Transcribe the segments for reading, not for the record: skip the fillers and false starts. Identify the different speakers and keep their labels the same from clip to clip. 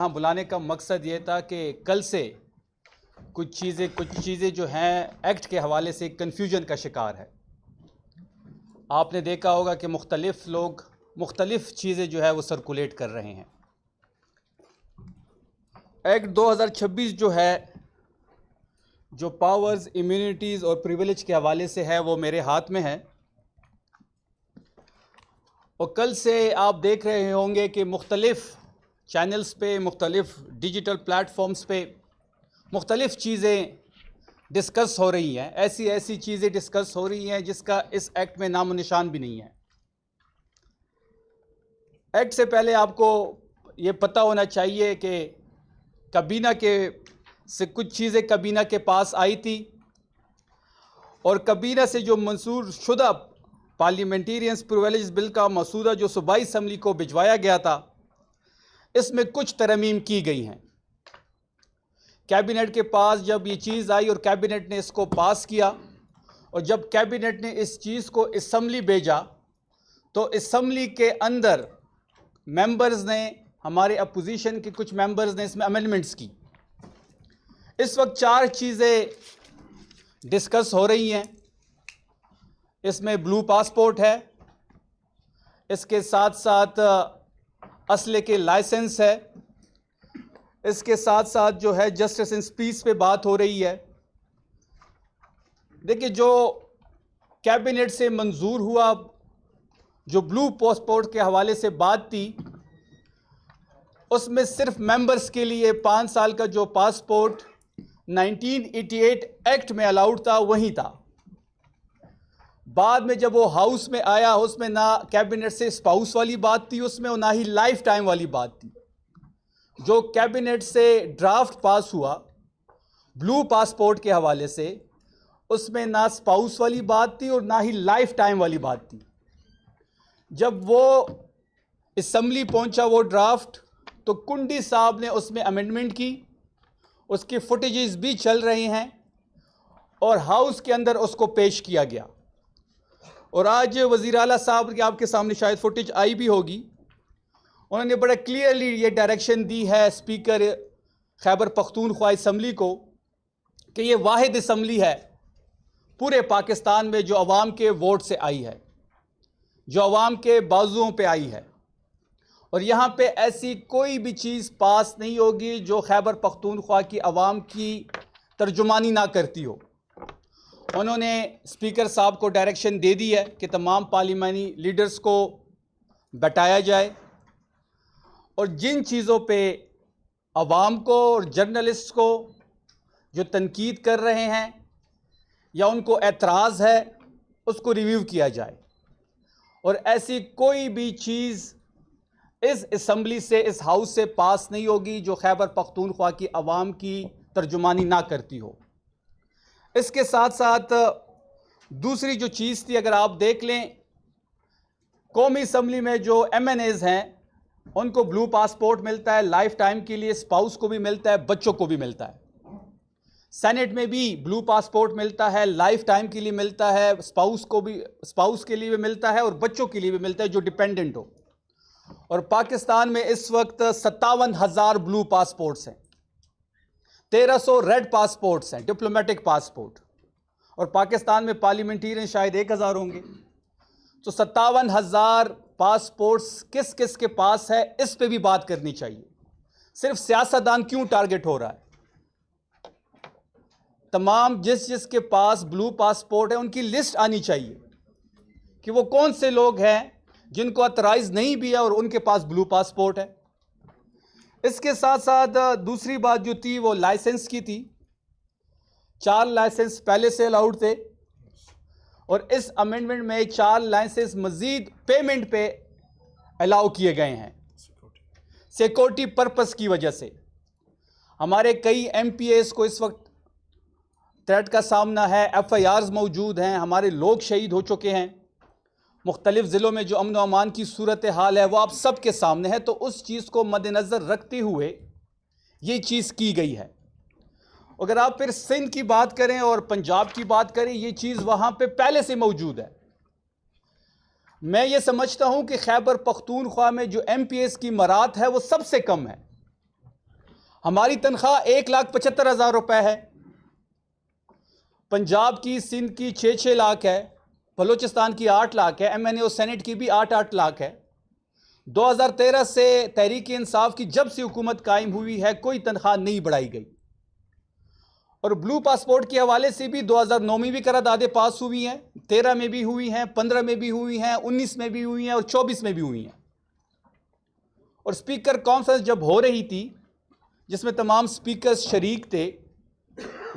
Speaker 1: ہاں بلانے کا مقصد یہ تھا کہ کل سے کچھ چیزیں جو ہیں ایکٹ کے حوالے سے کنفیوژن کا شکار ہے۔ آپ نے دیکھا ہوگا کہ مختلف لوگ مختلف چیزیں جو ہے وہ سرکولیٹ کر رہے ہیں۔ ایکٹ 2026 جو ہے، جو پاورز، امیونٹیز اور پریویلیج کے حوالے سے ہے، وہ میرے ہاتھ میں ہے، اور کل سے آپ دیکھ رہے ہوں گے کہ مختلف چینلز پہ، مختلف ڈیجیٹل پلیٹ فارمز پہ مختلف چیزیں ڈسکس ہو رہی ہیں، ایسی چیزیں ڈسکس ہو رہی ہیں جس کا اس ایکٹ میں نام و نشان بھی نہیں ہے۔ ایکٹ سے پہلے آپ کو یہ پتہ ہونا چاہیے کہ کابینہ سے کچھ چیزیں کابینہ کے پاس آئی تھی، اور کابینہ سے جو منظور شدہ پارلیمنٹیرینز پریویلیج بل کا مسودہ جو صوبائی اسمبلی کو بھجوایا گیا تھا، اس میں کچھ ترمیم کی گئی ہیں۔ کیبنٹ کے پاس جب یہ چیز آئی اور کیبنٹ نے اس کو پاس کیا، اور جب کیبنٹ نے اس چیز کو اسمبلی بھیجا، تو اسمبلی کے اندر ممبرز نے، ہمارے اپوزیشن کے کچھ ممبرز نے اس میں امینڈمنٹس کی۔ اس وقت 4 چیزیں ڈسکس ہو رہی ہیں۔ اس میں بلو پاسپورٹ ہے، اس کے ساتھ ساتھ اسلحے کے لائسنس ہے، اس کے ساتھ ساتھ جو ہے جسٹس ان پیس پہ بات ہو رہی ہے۔ دیکھیں، جو کیبنٹ سے منظور ہوا، جو بلو پاسپورٹ کے حوالے سے بات تھی، اس میں صرف ممبرز کے لیے 5 سال کا جو پاسپورٹ 1988 ایکٹ میں الاؤڈ تھا وہی تھا۔ بعد میں جب وہ ہاؤس میں آیا، اس میں نہ کیبنٹ سے اسپاؤس والی بات تھی اس میں، اور نہ ہی لائف ٹائم والی بات تھی۔ جو کیبنٹ سے ڈرافٹ پاس ہوا بلو پاسپورٹ کے حوالے سے، اس میں نہ اسپاؤس والی بات تھی اور نہ ہی لائف ٹائم والی بات تھی۔ جب وہ اسمبلی پہنچا وہ ڈرافٹ، تو کنڈی صاحب نے اس میں امینڈمنٹ کی، اس کی فوٹیجز بھی چل رہے ہیں، اور ہاؤس کے اندر اس کو پیش کیا گیا۔ اور آج وزیر اعلیٰ صاحب کی آپ کے سامنے شاید فوٹیج آئی بھی ہوگی، انہوں نے بڑا کلیئرلی یہ ڈائریکشن دی ہے اسپیکر خیبر پختونخوا اسمبلی کو کہ یہ واحد اسمبلی ہے پورے پاکستان میں جو عوام کے ووٹ سے آئی ہے، جو عوام کے بازوؤں پہ آئی ہے، اور یہاں پہ ایسی کوئی بھی چیز پاس نہیں ہوگی جو خیبر پختونخوا کی عوام کی ترجمانی نہ کرتی ہو۔ انہوں نے اسپیکر صاحب کو ڈائریکشن دے دی ہے کہ تمام پارلیمانی لیڈرز کو بٹایا جائے، اور جن چیزوں پہ عوام کو اور جرنلسٹ کو جو تنقید کر رہے ہیں یا ان کو اعتراض ہے، اس کو ریویو کیا جائے، اور ایسی کوئی بھی چیز اس اسمبلی سے، اس ہاؤس سے پاس نہیں ہوگی جو خیبر پختونخوا کی عوام کی ترجمانی نہ کرتی ہو۔ اس کے ساتھ ساتھ دوسری جو چیز تھی، اگر آپ دیکھ لیں، قومی اسمبلی میں جو ایم این ایز ہیں ان کو بلو پاسپورٹ ملتا ہے لائف ٹائم کے لیے، اسپاؤس کو بھی ملتا ہے، بچوں کو بھی ملتا ہے۔ سینٹ میں بھی بلو پاسپورٹ ملتا ہے، لائف ٹائم کے لیے ملتا ہے، اسپاؤس کے لیے بھی ملتا ہے، اور بچوں کے لیے بھی ملتا ہے جو ڈیپینڈنٹ ہو۔ اور پاکستان میں اس وقت 57,000 بلو پاسپورٹس ہیں، 1300 ریڈ پاسپورٹس ہیں، ڈپلومیٹک پاسپورٹ، اور پاکستان میں پارلیمنٹیرین شاید 1000 ہوں گے۔ تو 57,000 پاسپورٹس کس کس کے پاس ہے، اس پہ بھی بات کرنی چاہیے۔ صرف سیاستدان کیوں ٹارگٹ ہو رہا ہے؟ تمام جس کے پاس بلو پاسپورٹ ہے ان کی لسٹ آنی چاہیے کہ وہ کون سے لوگ ہیں جن کو اترائز نہیں بھی ہے اور ان کے پاس بلو پاسپورٹ ہے۔ اس کے ساتھ ساتھ دوسری بات جو تھی وہ لائسنس کی تھی۔ 4 لائسنس پہلے سے الاؤڈ تھے، اور اس امینڈمنٹ میں 4 لائسنس مزید پیمنٹ پہ الاؤ کیے گئے ہیں، سیکورٹی پرپس کی وجہ سے۔ ہمارے کئی ایم پی ایز کو اس وقت تھریٹ کا سامنا ہے، ایف آئی آرز موجود ہیں، ہمارے لوگ شہید ہو چکے ہیں، مختلف ضلعوں میں جو امن و امان کی صورتحال ہے وہ آپ سب کے سامنے ہے۔ تو اس چیز کو مد نظر رکھتے ہوئے یہ چیز کی گئی ہے۔ اگر آپ پھر سندھ کی بات کریں اور پنجاب کی بات کریں، یہ چیز وہاں پہ پہلے سے موجود ہے۔ میں یہ سمجھتا ہوں کہ خیبر پختونخوا میں جو ایم پی ایس کی مراعات ہے وہ سب سے کم ہے۔ ہماری تنخواہ 1,75,000 روپے ہے. پنجاب کی، سندھ کی 6 لاکھ ہے، بلوچستان کی 8 لاکھ ہے، ایم این اے اور سینٹ کی بھی 8 لاکھ ہے. 2013 سے تحریک انصاف کی جب سے حکومت قائم ہوئی ہے کوئی تنخواہ نہیں بڑھائی گئی. اور بلو پاسپورٹ کے حوالے سے بھی 2009 میں بھی قراردادیں پاس ہوئی ہیں، 13 میں بھی ہوئی ہیں، 15 میں بھی ہوئی ہیں، 19 میں بھی ہوئی ہیں اور 24 میں بھی ہوئی ہیں. اور سپیکر کانفرنس جب ہو رہی تھی جس میں تمام سپیکرز شریک تھے،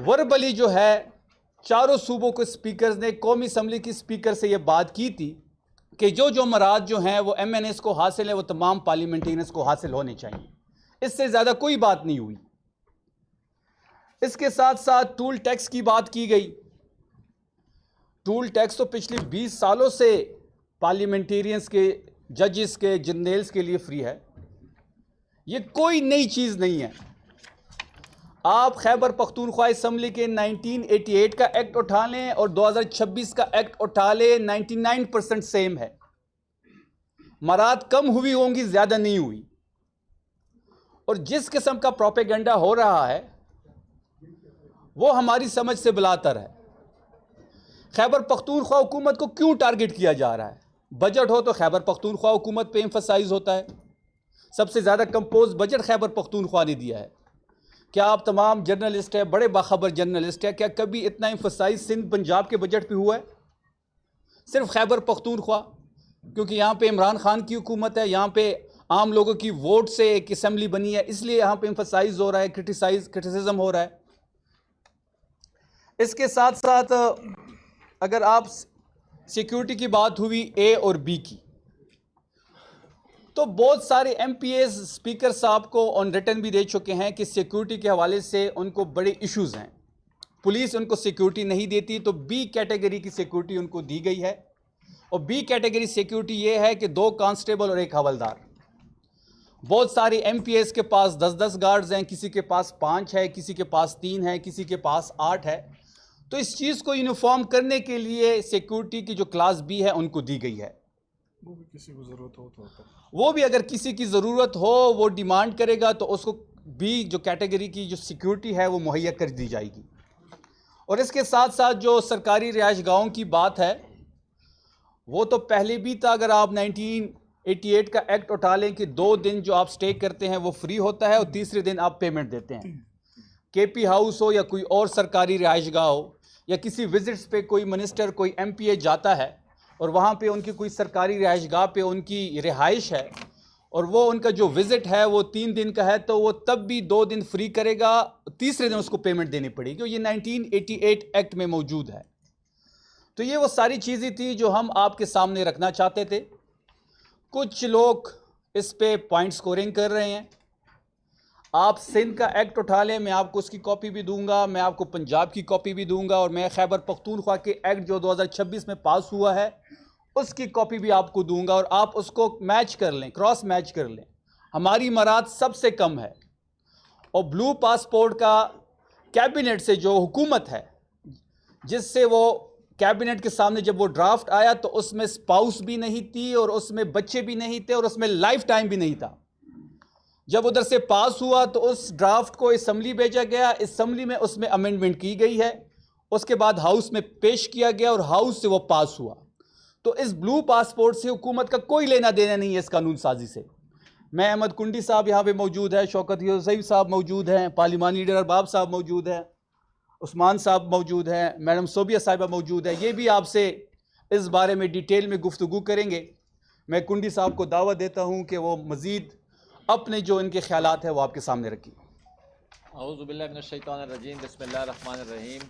Speaker 1: وربلی جو ہے چاروں صوبوں کے سپیکرز نے قومی اسمبلی کی سپیکر سے یہ بات کی تھی کہ جو مراد جو ہیں وہ ایم این ایس کو حاصل ہیں وہ تمام پارلیمنٹینرز کو حاصل ہونے چاہیے. اس سے زیادہ کوئی بات نہیں ہوئی. اس کے ساتھ ساتھ ٹول ٹیکس کی بات کی گئی. ٹول ٹیکس تو پچھلی 20 سالوں سے پارلیمنٹیرینز کے، ججز کے، جرنیلز کے لیے فری ہے. یہ کوئی نئی چیز نہیں ہے. آپ خیبر پختونخوا اسمبلی کے 1988 کا ایکٹ اٹھا لیں اور 2026 کا ایکٹ اٹھا لیں، 99% سیم ہے. مراد کم ہوئی ہوں گی، زیادہ نہیں ہوئی. اور جس قسم کا پروپیگنڈا ہو رہا ہے وہ ہماری سمجھ سے بلاتر ہے. خیبر پختونخوا حکومت کو کیوں ٹارگٹ کیا جا رہا ہے؟ بجٹ ہو تو خیبر پختونخوا حکومت پہ ایمفسائز ہوتا ہے. سب سے زیادہ کمپوز بجٹ خیبر پختونخوا نے دیا ہے. کیا آپ تمام جرنلسٹ ہیں، بڑے باخبر جرنلسٹ ہیں، کیا کبھی اتنا ایمفسائز سندھ پنجاب کے بجٹ پہ ہوا ہے؟ صرف خیبر پختونخوا، کیونکہ یہاں پہ عمران خان کی حکومت ہے، یہاں پہ عام لوگوں کی ووٹ سے ایک اسمبلی بنی ہے، اس لیے یہاں پہ ایمفسائز ہو رہا ہے، کرٹیسزم ہو رہا ہے. اس کے ساتھ ساتھ اگر آپ سیکیورٹی کی بات ہوئی اے اور بی کی، تو بہت سارے ایم پی ایز اسپیکر صاحب کو آن ریٹن بھی دے چکے ہیں کہ سیکیورٹی کے حوالے سے ان کو بڑے ایشوز ہیں. پولیس ان کو سیکیورٹی نہیں دیتی، تو بی کیٹیگری کی سیکیورٹی ان کو دی گئی ہے. اور بی کیٹیگری سیکیورٹی یہ ہے کہ 2 کانسٹیبل اور 1 حوالدار. بہت سارے ایم پی ایس کے پاس 10 گارڈز ہیں، کسی کے پاس 5 ہے، کسی کے پاس 3 ہے، کسی کے پاس 8 ہے. تو اس چیز کو یونیفارم کرنے کے لیے سیکیورٹی کی جو کلاس بی ہے ان کو دی گئی ہے.
Speaker 2: وہ بھی کسی کو ضرورت ہو تو
Speaker 1: وہ بھی اگر کسی کی ضرورت ہو، وہ ڈیمانڈ کرے گا تو اس کو بھی جو کیٹیگری کی جو سیکیورٹی ہے وہ مہیا کر دی جائے گی. اور اس کے ساتھ ساتھ جو سرکاری رہائش گاہوں کی بات ہے وہ تو پہلے بھی تھا. اگر آپ 1988 کا ایکٹ اٹھا لیں کہ 2 دن جو آپ سٹے کرتے ہیں وہ فری ہوتا ہے اور تیسرے دن آپ پیمنٹ دیتے ہیں. کے پی ہاؤس ہو یا کوئی اور سرکاری رہائش گاہ ہو، یا کسی وزٹس پہ کوئی منسٹر، کوئی ایم پی اے جاتا ہے اور وہاں پہ ان کی کوئی سرکاری رہائش گاہ پہ ان کی رہائش ہے اور وہ ان کا جو وزٹ ہے وہ 3 دن کا ہے، تو وہ تب بھی 2 دن فری کرے گا، تیسرے دن اس کو پیمنٹ دینی پڑے گی. یہ 1988 ایکٹ میں موجود ہے. تو یہ وہ ساری چیزیں تھی جو ہم آپ کے سامنے رکھنا چاہتے تھے. کچھ لوگ اس پہ پوائنٹ سکورنگ کر رہے ہیں. آپ سندھ کا ایکٹ اٹھا لیں، میں آپ کو اس کی کاپی بھی دوں گا، میں آپ کو پنجاب کی کاپی بھی دوں گا، اور میں خیبر پختونخوا کے ایکٹ جو 2026 میں پاس ہوا ہے اس کی کاپی بھی آپ کو دوں گا، اور آپ اس کو میچ کر لیں، کراس میچ کر لیں. ہماری مراد سب سے کم ہے. اور بلو پاسپورٹ کا کیبنٹ سے جو حکومت ہے، جس سے وہ کیبنٹ کے سامنے جب وہ ڈرافٹ آیا تو اس میں سپاؤس بھی نہیں تھی اور اس میں بچے بھی نہیں تھے اور اس میں لائف ٹائم بھی نہیں تھا. جب ادھر سے پاس ہوا تو اس ڈرافٹ کو اسمبلی بھیجا گیا، اسمبلی میں اس میں امینڈمنٹ کی گئی ہے، اس کے بعد ہاؤس میں پیش کیا گیا اور ہاؤس سے وہ پاس ہوا. تو اس بلو پاسپورٹ سے حکومت کا کوئی لینا دینا نہیں ہے اس قانون سازی سے. میں احمد کنڈی صاحب یہاں پہ موجود ہے، شوکت یوسف صاحب موجود ہیں، پارلیمانی لیڈر ارباب صاحب موجود ہیں، عثمان صاحب موجود ہیں، میڈم صوبیہ صاحبہ موجود ہے. یہ بھی آپ سے اس بارے میں ڈیٹیل میں گفتگو کریں گے. میں کنڈی صاحب کو دعوت دیتا ہوں کہ وہ مزید اپنے جو ان کے خیالات ہیں وہ آپ کے سامنے رکھیں.
Speaker 3: اعوذ باللہ من الشیطان الرجیم، بسم اللہ الرحمن الرحیم.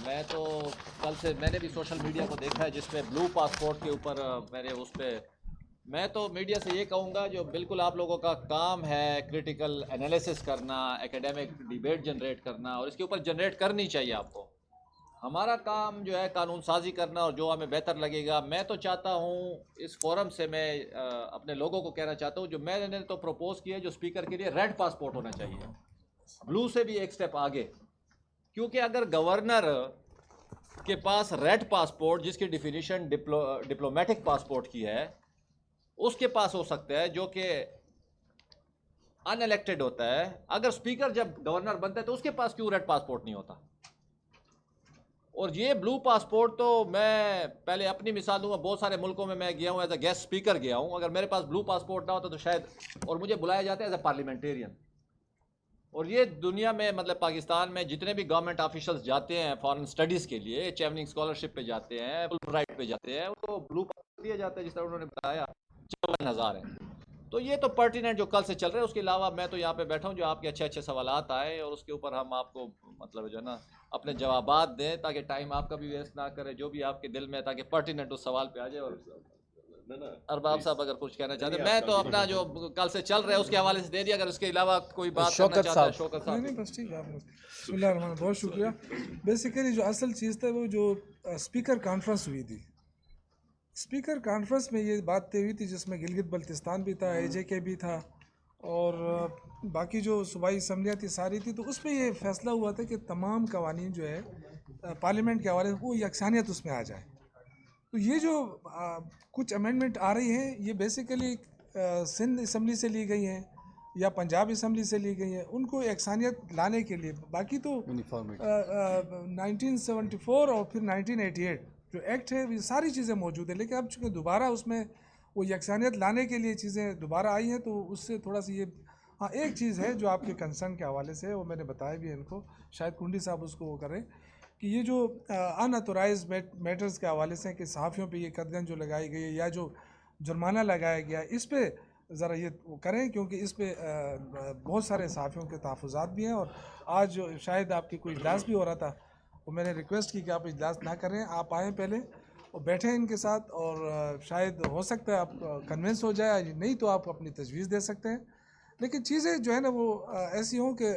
Speaker 3: میں تو کل سے میں نے بھی سوشل میڈیا کو دیکھا ہے جس پہ بلو پاسپورٹ کے اوپر میں تو میڈیا سے یہ کہوں گا جو بالکل آپ لوگوں کا کام ہے کریٹیکل انالیسس کرنا، ایکیڈیمک ڈیبیٹ جنریٹ کرنا، اور اس کے اوپر جنریٹ کرنی چاہیے آپ کو. ہمارا کام جو ہے قانون سازی کرنا اور جو ہمیں بہتر لگے گا. میں تو چاہتا ہوں اس فورم سے میں اپنے لوگوں کو کہنا چاہتا ہوں، جو میں نے تو پروپوز کیا ہے جو اسپیکر کے لیے ریڈ پاسپورٹ ہونا چاہیے، بلو سے بھی ایک سٹیپ آگے. کیونکہ اگر گورنر کے پاس ریڈ پاسپورٹ جس کی ڈیفینیشن ڈپلومیٹک پاسپورٹ کی ہے اس کے پاس ہو سکتا ہے، جو کہ ان الیکٹڈ ہوتا ہے, اگر اسپیکر جب گورنر بنتا ہے تو اس کے پاس کیوں ریڈ پاسپورٹ نہیں ہوتا؟ اور یہ بلو پاسپورٹ تو میں پہلے اپنی مثال دوں گا, بہت سارے ملکوں میں گیا ہوں ایز اے گیسٹ اسپیکر گیا ہوں, اگر میرے پاس بلو پاسپورٹ نہ ہوتا تو شاید, اور مجھے بلایا جاتا ہے ایز اے پارلیمنٹیرین. اور یہ دنیا میں مطلب پاکستان میں جتنے بھی گورنمنٹ آفیشلز جاتے ہیں فارن اسٹڈیز کے لیے, چیوننگ اسکالرشپ پہ جاتے ہیں, فل برائٹ پہ جاتے ہیں, ان کو بلو پاسپورٹ دیا جاتا ہے جس طرح انہوں نے بتایا 54,000 ہے. تو یہ تو پرٹیننٹ جو کل سے چل رہے ہیں. اس کے علاوہ میں تو یہاں پہ بیٹھا ہوں جو آپ کے اچھے سوالات آئے اور اس کے اوپر ہم آپ کو مطلب جو ہے نا اپنے جوابات دیں, تاکہ ٹائم آپ کا بھی ویسٹ نہ کرے, جو بھی آپ کے دل میں, تاکہ پرٹیننٹ اس سوال پہ آ جائے. اور ارباب صاحب اگر کچھ کہنا چاہتے ہیں, میں تو اپنا جو کل سے چل رہا ہے اس کے حوالے سے دے دیا, اگر اس کے علاوہ کوئی بات کرنا چاہتا ہے شوکت صاحب.
Speaker 2: نہیں بس ٹھیک ہے. بسم اللہ الرحمن الرحیم, بہت شکریہ. بیسیکلی جو اصل چیز تھا وہ جو اسپیکر کانفرنس ہوئی تھی, اسپیکر کانفرنس میں یہ بات طے ہوئی تھی جس میں گلگت بلتستان بھی تھا, AJK بھی تھا, اور باقی جو صوبائی اسمبلیاں تھی ساری تھی. تو اس میں یہ فیصلہ ہوا تھا کہ تمام قوانین جو ہے پارلیمنٹ کے حوالے سے وہ یکسانیت اس میں آ جائے. تو یہ جو کچھ امینڈمنٹ آ رہی ہیں یہ بیسیکلی سندھ اسمبلی سے لی گئی ہیں یا پنجاب اسمبلی سے لی گئی ہیں, ان کو یکسانیت لانے کے لیے. باقی تو 1974 اور پھر 1988 جو ایکٹ ہے یہ ساری چیزیں موجود ہیں, لیکن اب چونکہ دوبارہ اس میں وہ یکسانیت لانے کے لیے چیزیں دوبارہ آئی ہیں, تو اس سے تھوڑا سا یہ, ہاں ایک چیز ہے جو آپ کے کنسرن کے حوالے سے, وہ میں نے بتایا بھی ہے ان کو, شاید کنڈی صاحب اس کو وہ کریں, کہ یہ جو ان اتورائز میٹرز کے حوالے سے کہ صحافیوں پہ یہ قدغن جو لگائی گئی ہے یا جو جرمانہ لگایا گیا, اس پہ ذرا یہ کریں, کیونکہ اس پہ بہت سارے صحافیوں کے تحفظات بھی ہیں. اور آج جو شاید آپ کی کوئی اجلاس بھی ہو رہا تھا, وہ میں نے ریکویسٹ کی کہ آپ اجلاس نہ کریں, آپ آئیں پہلے اور بیٹھیں ان کے ساتھ, اور شاید ہو سکتا ہے آپ کنونس ہو جائے, نہیں تو آپ اپنی تجویز دے سکتے ہیں. لیکن چیزیں جو ہے نا وہ ایسی ہوں کہ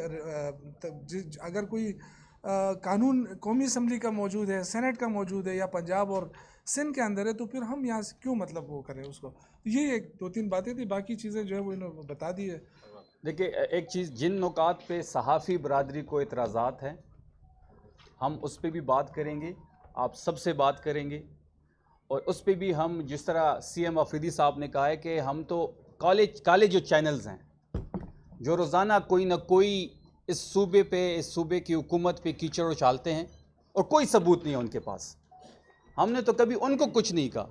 Speaker 2: اگر کوئی قانون قومی اسمبلی کا موجود ہے, سینٹ کا موجود ہے, یا پنجاب اور سندھ کے اندر ہے, تو پھر ہم یہاں سے کیوں مطلب وہ کریں اس کو. یہ ایک دو تین باتیں تھیں, باقی چیزیں جو ہے وہ انہوں نے بتا دی ہے.
Speaker 1: دیکھیے ایک چیز, جن نکات پہ صحافی برادری کو اعتراضات ہیں ہم اس پہ بھی بات کریں گے, آپ سب سے بات کریں گے, اور اس پہ بھی ہم جس طرح CM آفریدی صاحب نے کہا ہے کہ ہم تو کالے جو چینلز ہیں جو روزانہ کوئی نہ کوئی اس صوبے پہ, اس صوبے کی حکومت پہ کیچڑ اچھالتے ہیں اور کوئی ثبوت نہیں ہے ان کے پاس, ہم نے تو کبھی ان کو کچھ نہیں کہا.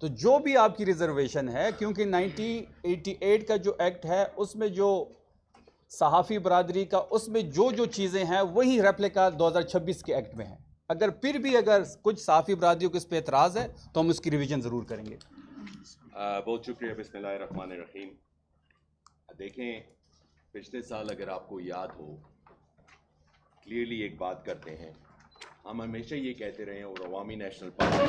Speaker 1: تو جو بھی آپ کی ریزرویشن ہے, کیونکہ 1988 کا جو ایکٹ ہے اس میں جو صحافی برادری کا, اس میں جو چیزیں ہیں وہی ریپلیکا 2026 کے ایکٹ میں ہیں. اگر پھر بھی اگر کچھ صحافی برادریوں کو اس پہ اعتراض ہے تو ہم اس کی ریویژن ضرور کریں گے.
Speaker 4: بہت شکریہ. بسم اللہ الرحمن الرحیم. دیکھیں پچھلے سال اگر آپ کو یاد ہو, کلیئرلی ایک بات کرتے ہیں, ہم ہمیشہ یہ کہتے رہے ہیں اور عوامی نیشنل پارٹی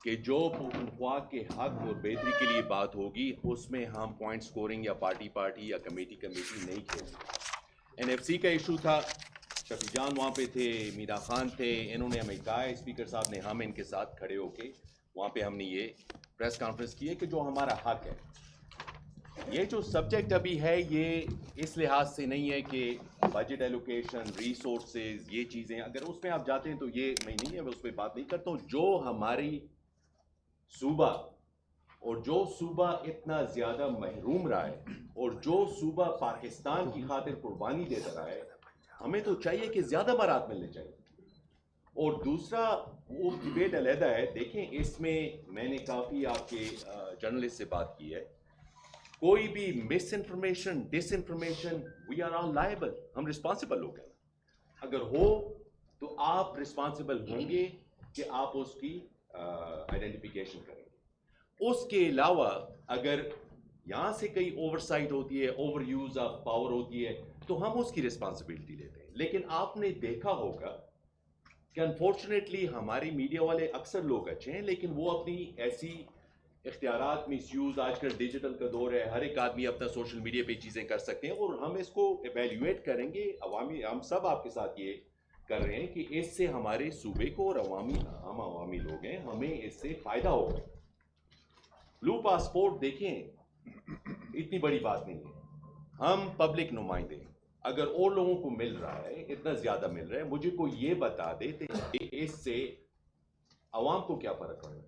Speaker 4: کہ جو پختونخوا کے حق اور بہتری کے لیے بات ہوگی اس میں ہم پوائنٹ سکورنگ یا پارٹی یا کمیٹی نہیں کھیلیں. NFC کا ایشو تھا, شفیع جان وہاں پہ تھے, میرا خان تھے, انہوں نے ہمیں کہا, اسپیکر صاحب نے, ہم ان کے ساتھ کھڑے ہو کے وہاں پہ ہم نے یہ پریس کانفرنس کی ہے کہ جو ہمارا حق ہے. یہ جو سبجیکٹ ابھی ہے یہ اس لحاظ سے نہیں ہے کہ بجٹ ایلوکیشن, ریسورسز, یہ چیزیں اگر اس میں آپ جاتے ہیں تو یہ میں نہیں ہے, اس پہ بات نہیں کرتا ہوں. جو ہماری صوبہ اور جو صوبہ اتنا زیادہ محروم رہا ہے اور جو صوبہ پاکستان کی خاطر قربانی دیتا رہا ہے, ہمیں تو چاہیے کہ زیادہ برات ملنے چاہیے. اور دوسرا وہ ڈبیٹ علیحدہ ہے. دیکھیں اس میں نے کافی آپ کے جرنلسٹ سے بات کی ہے, کوئی بھی misinformation, disinformation, we are all liable, ہم رسپانسبل لوگ ہیں. اگر ہو تو آپ رسپانسبل ہوں گے کہ آپ اس کی آئیڈینٹیفیکیشن کریں گے. اس کے علاوہ اگر یہاں سے کئی اوور سائٹ ہوتی ہے, اوور یوز آف پاور ہوتی ہے, تو ہم اس کی رسپانسبلٹی لیتے ہیں. لیکن آپ نے دیکھا ہوگا کہ انفارچونیٹلی ہماری میڈیا والے اکثر لوگ اچھے ہیں, لیکن وہ اپنی ایسی اختیارات مس یوز, آج کل ڈیجیٹل کا دور ہے, ہر ایک آدمی اپنا سوشل میڈیا پہ چیزیں کر سکتے ہیں, اور ہم اس کو ایویلیویٹ کریں گے. عوامی, ہم سب آپ کے ساتھ یہ کر رہے ہیں کہ اس سے ہمارے صوبے کو, اور ہم عوامی لوگ ہیں, ہمیں اس سے فائدہ ہوگا. بلو پاسپورٹ دیکھیں اتنی بڑی بات نہیں ہے, ہم پبلک نمائندے, اگر اور لوگوں کو مل رہا ہے, اتنا زیادہ مل رہا ہے, مجھے کوئی یہ بتا دے کہ اس سے عوام کو کیا فرق پڑ رہا ہے.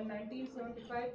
Speaker 5: 1975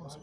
Speaker 2: 5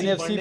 Speaker 1: NFC